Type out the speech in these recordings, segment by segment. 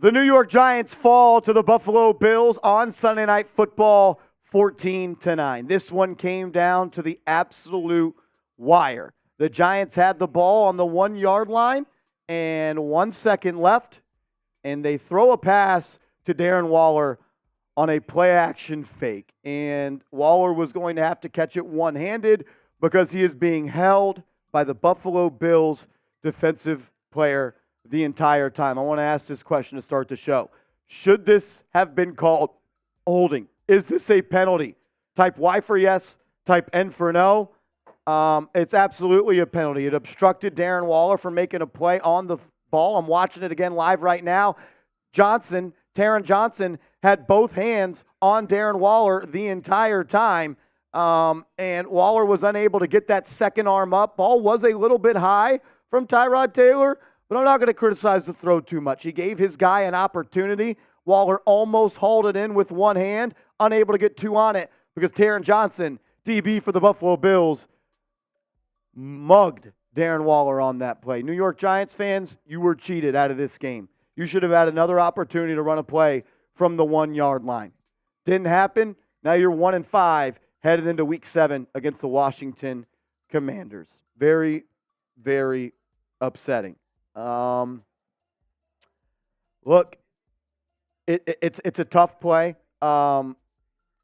The New York Giants fall to the Buffalo Bills on Sunday Night Football 14-9. This one came down to the absolute wire. The Giants had the ball on the 1-yard line and 1 second left, and they throw a pass to Darren Waller on a play-action fake. And Waller was going to have to catch it one-handed because he is being held by the Buffalo Bills defensive player the entire time. I want to ask this question to start the show. Should this have been called holding? Is this a penalty? Type Y for yes, type N for no. It's absolutely a penalty. It obstructed Darren Waller from making a play on the ball. I'm watching it again live right now. Taron Johnson had both hands on Darren Waller the entire time, and Waller was unable to get that second arm up. Ball was a little bit high from Tyrod Taylor, but I'm not going to criticize the throw too much. He gave his guy an opportunity. Waller almost hauled it in with one hand, unable to get two on it because Taron Johnson, DB for the Buffalo Bills, mugged Darren Waller on that play. New York Giants fans, you were cheated out of this game. You should have had another opportunity to run a play from the 1-yard line. Didn't happen. Now you're 1-5 headed into Week 7 against the Washington Commanders. Very, very upsetting. Look, it's a tough play, but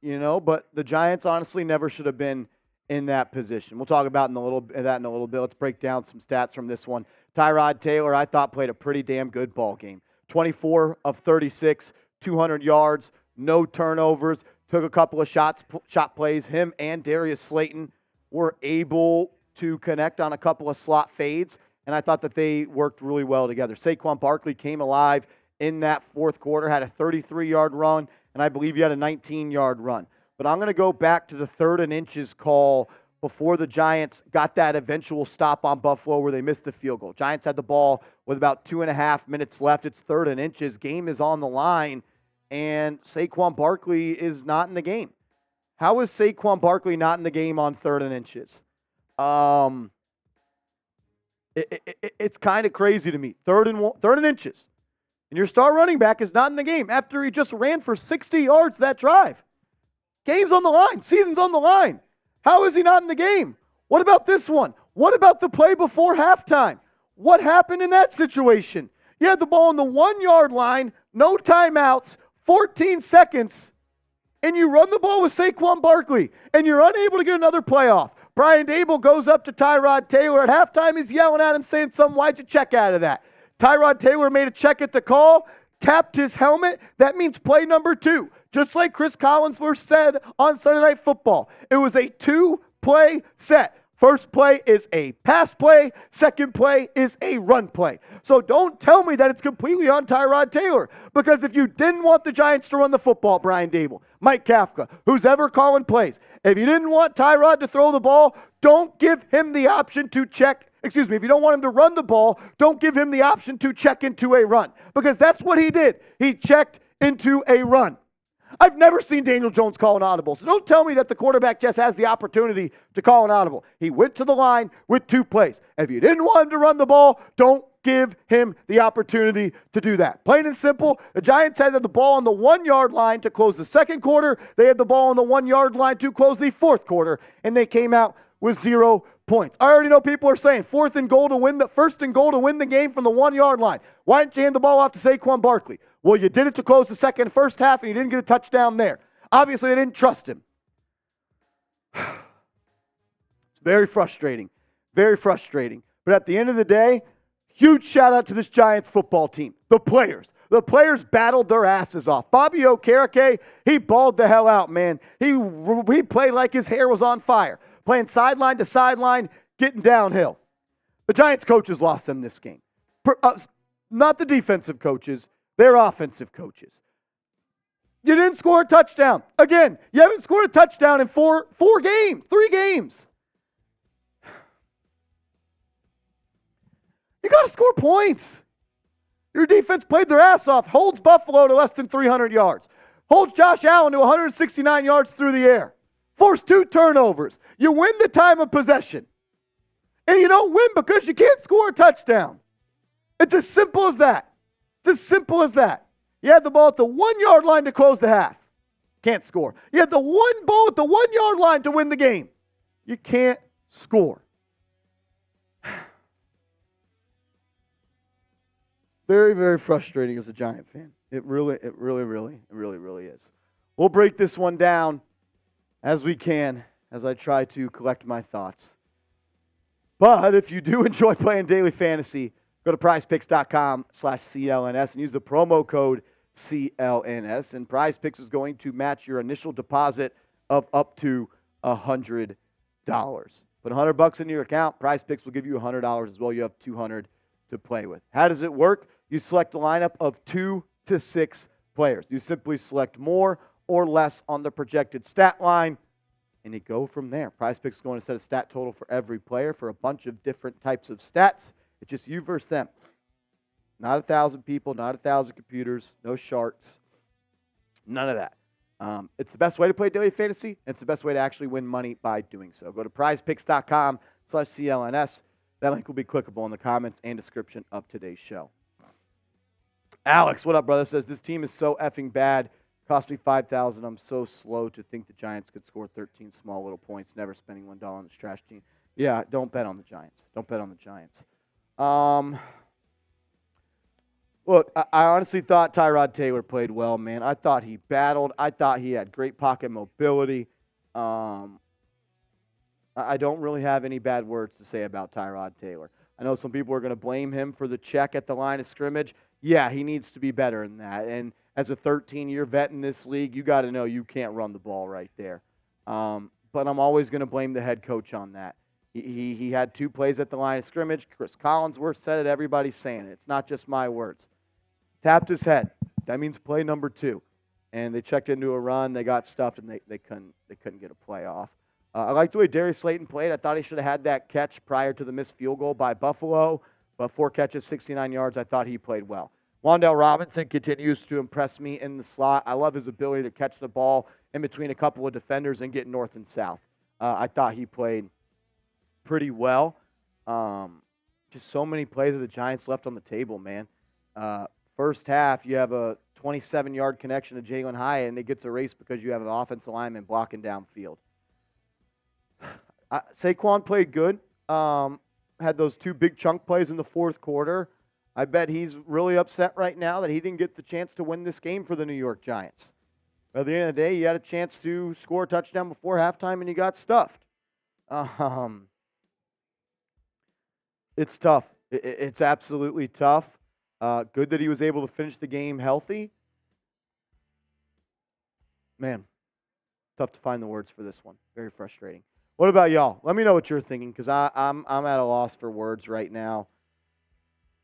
the Giants honestly never should have been in that position. We'll talk about that in a little bit. Let's break down some stats from this one. Tyrod Taylor, I thought, played a pretty damn good ball game. 24 of 36, 200 yards, no turnovers, took a couple of shot plays. Him and Darius Slayton were able to connect on a couple of slot fades, and I thought that they worked really well together. Saquon Barkley came alive in that fourth quarter, had a 33-yard run, and I believe he had a 19-yard run. But I'm going to go back to the 3rd and inches call before the Giants got that eventual stop on Buffalo where they missed the field goal. Giants had the ball with about 2.5 minutes left. It's 3rd and inches. Game is on the line, and Saquon Barkley is not in the game. How is Saquon Barkley not in the game on 3rd and inches? It's kind of crazy to me. 3rd and inches. And your star running back is not in the game after he just ran for 60 yards that drive. Game's on the line. Season's on the line. How is he not in the game? What about this one? What about the play before halftime? What happened in that situation? You had the ball on the 1-yard line, no timeouts, 14 seconds, and you run the ball with Saquon Barkley, and you're unable to get another playoff. Brian Daboll goes up to Tyrod Taylor. At halftime, he's yelling at him, saying something, why'd you check out of that? Tyrod Taylor made a check at the call, tapped his helmet. That means play number 2. Just like Chris Collinsworth said on Sunday Night Football, it was a 2-play set. First play is a pass play. Second play is a run play. So don't tell me that it's completely on Tyrod Taylor, because if you didn't want the Giants to run the football, Brian Daboll, Mike Kafka, who's ever calling plays, if you didn't want Tyrod to throw the ball, don't give him the option to if you don't want him to run the ball, don't give him the option to check into a run, because that's what he did. He checked into a run. I've never seen Daniel Jones call an audible, so don't tell me that the quarterback just has the opportunity to call an audible. He went to the line with 2 plays. If you didn't want him to run the ball, don't give him the opportunity to do that. Plain and simple, the Giants had the ball on the 1-yard line to close the second quarter. They had the ball on the 1-yard line to close the fourth quarter, and they came out with 0 points. I already know people are saying first and goal to win the game from the 1-yard line. Why didn't you hand the ball off to Saquon Barkley? Well, you did it to close the first half, and you didn't get a touchdown there. Obviously, they didn't trust him. It's very frustrating. Very frustrating. But at the end of the day, huge shout out to this Giants football team. The players. The players battled their asses off. Bobby Okereke, he balled the hell out, man. He played like his hair was on fire. Playing sideline to sideline, getting downhill. The Giants coaches lost them this game. Not the defensive coaches. They're offensive coaches. You didn't score a touchdown. Again, you haven't scored a touchdown in 3 games. You got to score points. Your defense played their ass off, holds Buffalo to less than 300 yards, holds Josh Allen to 169 yards through the air, forced 2 turnovers. You win the time of possession. And you don't win because you can't score a touchdown. It's as simple as that. It's as simple as that. You had the ball at the 1 yard line to close the half. Can't score. You had the one ball at the 1 yard line to win the game. You can't score. Very, very frustrating as a Giant fan. It really is. We'll break this one down as we can as I try to collect my thoughts. But if you do enjoy playing daily fantasy, go to prizepicks.com/CLNS and use the promo code CLNS. And PrizePicks is going to match your initial deposit of up to $100. Put $100 into your account. PrizePicks will give you $100 as well. You have $200 to play with. How does it work? You select a lineup of 2 to 6 players. You simply select more or less on the projected stat line, and you go from there. PrizePicks is going to set a stat total for every player for a bunch of different types of stats. It's just you versus them. Not 1,000 people, not 1,000 computers, no sharks, none of that. It's the best way to play daily fantasy, and it's the best way to actually win money by doing so. Go to prizepicks.com/CLNS. That link will be clickable in the comments and description of today's show. Alex, what up, brother? Says, this team is so effing bad. Cost me $5,000. I'm so slow to think the Giants could score 13 small little points, never spending $1 on this trash team. Yeah, don't bet on the Giants. Don't bet on the Giants. Look, I honestly thought Tyrod Taylor played well, man. I thought he battled. I thought he had great pocket mobility. I don't really have any bad words to say about Tyrod Taylor. I know some people are going to blame him for the check at the line of scrimmage. Yeah, he needs to be better than that. And as a 13-year vet in this league, you got to know you can't run the ball right there. But I'm always going to blame the head coach on that. He had 2 plays at the line of scrimmage. Chris Collinsworth said it. Everybody's saying it. It's not just my words. Tapped his head. That means play number 2. And they checked into a run. They got stuffed, and they couldn't get a play off. I like the way Darius Slayton played. I thought he should have had that catch prior to the missed field goal by Buffalo. But 4 catches, 69 yards, I thought he played well. Wan'Dale Robinson continues to impress me in the slot. I love his ability to catch the ball in between a couple of defenders and get north and south. I thought he played pretty well. Just so many plays of the Giants left on the table, man. First half, you have a 27-yard connection to Jalen Hyatt, and it gets erased because you have an offensive lineman blocking downfield. Saquon played good. Had those 2 big chunk plays in the fourth quarter. I bet he's really upset right now that he didn't get the chance to win this game for the New York Giants. At the end of the day, you had a chance to score a touchdown before halftime, and you got stuffed. It's tough. It's absolutely tough. Good that he was able to finish the game healthy. Man, tough to find the words for this one. Very frustrating. What about y'all? Let me know what you're thinking, because I'm at a loss for words right now.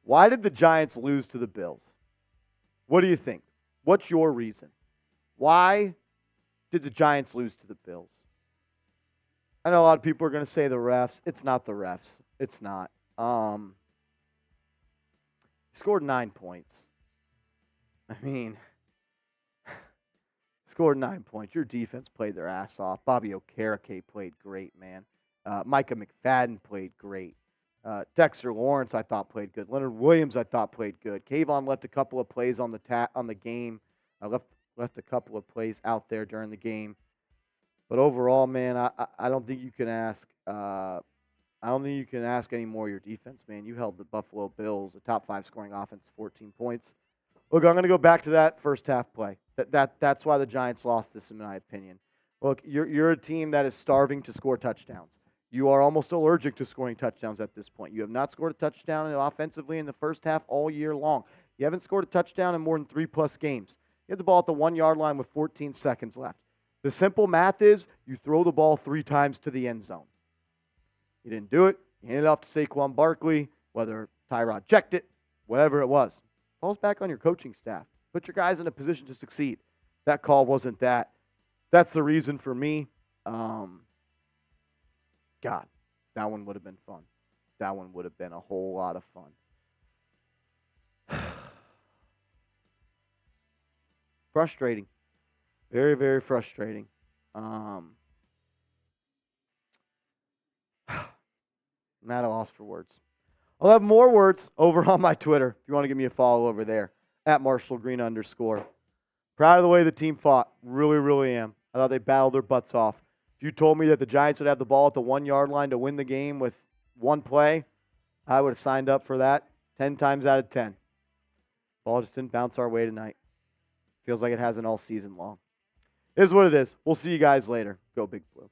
Why did the Giants lose to the Bills? What do you think? What's your reason? Why did the Giants lose to the Bills? I know a lot of people are going to say the refs. It's not the refs. It's not. He scored 9 points. I mean, scored 9 points. Your defense played their ass off. Bobby Okereke played great, man. Micah McFadden played great. Dexter Lawrence, I thought, played good. Leonard Williams, I thought, played good. Kayvon left a couple of plays on the game. Left a couple of plays out there during the game. But overall, man, I don't think you can ask. I don't think you can ask any more of your defense, man. You held the Buffalo Bills, a top 5 scoring offense, 14 points. Look, I'm going to go back to that first half play. That's why the Giants lost this, in my opinion. Look, you're a team that is starving to score touchdowns. You are almost allergic to scoring touchdowns at this point. You have not scored a touchdown offensively in the first half all year long. You haven't scored a touchdown in more than 3+ games. You had the ball at the 1 yard line with 14 seconds left. The simple math is you throw the ball 3 times to the end zone. You didn't do it. You handed it off to Saquon Barkley, whether Tyrod checked it, whatever it was. Falls back on your coaching staff. Put your guys in a position to succeed. That call wasn't that. That's the reason for me. God, that one would have been fun. That one would have been a whole lot of fun. Frustrating. Very, very frustrating. I'm at a loss for words. I'll have more words over on my Twitter if you want to give me a follow over there. at Marshall Green _. Proud of the way the team fought. Really, really am. I thought they battled their butts off. If you told me that the Giants would have the ball at the 1-yard line to win the game with one play, I would have signed up for that 10 times out of 10. Ball just didn't bounce our way tonight. Feels like it hasn't all season long. It is what it is. We'll see you guys later. Go Big Blue.